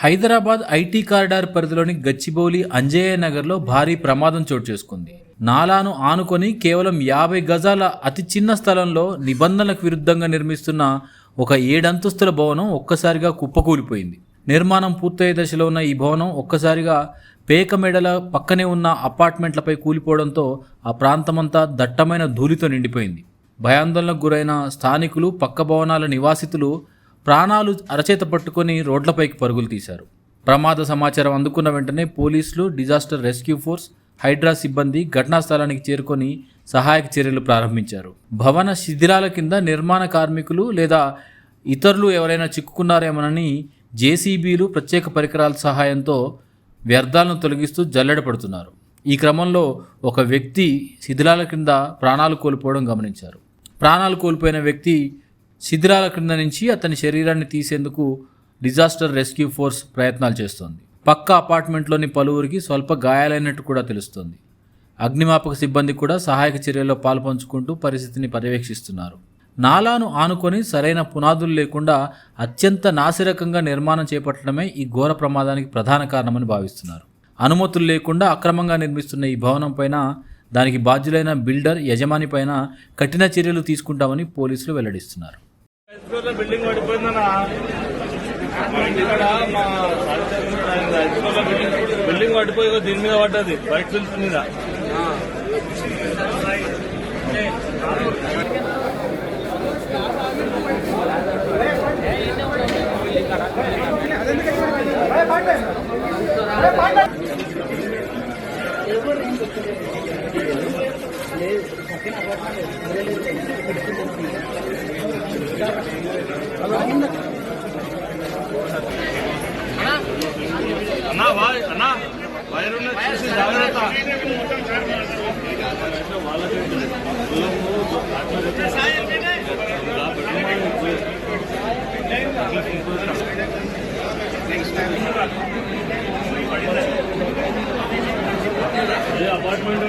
Hyderabad IT corridor పరిధిలోని గచ్చిబౌలి అంజయ్య నగర్లో భారీ ప్రమాదం చోటు చేసుకుంది. నాలాను ఆనుకొని కేవలం 50 గజాల అతి చిన్న స్థలంలో నిబంధనలకు విరుద్ధంగా నిర్మిస్తున్న ఒక 7 అంతస్తుల భవనం ఒక్కసారిగా కుప్పకూలిపోయింది. నిర్మాణం పూర్తయ్యే దశలో ఉన్న ఈ భవనం ఒక్కసారిగా పేకమెడల పక్కనే ఉన్న అపార్ట్మెంట్లపై కూలిపోవడంతో ఆ ప్రాంతమంతా దట్టమైన ధూళితో నిండిపోయింది. భయాందోళనకు గురైన స్థానికులు, పక్క భవనాల నివాసితులు ప్రాణాలు అరచేత పట్టుకొని రోడ్లపైకి పరుగులు తీశారు. ప్రమాద సమాచారం అందుకున్న వెంటనే పోలీసులు, డిజాస్టర్ రెస్క్యూ ఫోర్స్, హైడ్రా సిబ్బంది ఘటనా స్థలానికి చేరుకొని సహాయక చర్యలు ప్రారంభించారు. భవన శిథిలాల కింద నిర్మాణ కార్మికులు లేదా ఇతరులు ఎవరైనా చిక్కుకున్నారేమోనని జేసీబీలు, ప్రత్యేక పరికరాల సహాయంతో వ్యర్థాలను తొలగిస్తూ జల్లెడ పడుతున్నారు. ఈ క్రమంలో ఒక వ్యక్తి శిథిలాల కింద ప్రాణాలు కోల్పోవడం గమనించారు. ప్రాణాలు కోల్పోయిన వ్యక్తి శిథిలాల కింద నుంచి అతని శరీరాన్ని తీసేందుకు డిజాస్టర్ రెస్క్యూ ఫోర్స్ ప్రయత్నాలు చేస్తోంది. పక్క అపార్ట్మెంట్లోని పలువురికి స్వల్ప గాయాలైనట్టు కూడా తెలుస్తోంది. అగ్నిమాపక సిబ్బంది కూడా సహాయక చర్యల్లో పాల్పంచుకుంటూ పరిస్థితిని పర్యవేక్షిస్తున్నారు. నాలాను ఆనుకొని సరైన పునాదులు లేకుండా అత్యంత నాసిరకంగా నిర్మాణం చేపట్టడమే ఈ ఘోర ప్రమాదానికి ప్రధాన కారణమని భావిస్తున్నారు. అనుమతులు లేకుండా అక్రమంగా నిర్మిస్తున్న ఈ భవనం పైన, దానికి బాధ్యులైన బిల్డర్, యజమాని పైన కఠిన చర్యలు తీసుకుంటామని పోలీసులు వెల్లడిస్తున్నారు. బిల్డింగ్ పడిపోయి దీని మీద పడ్డది, వైట్ ఫిల్స్ మీద. అన్నా వైర్ చూసి జాగ్రత్త. అపార్ట్మెంట్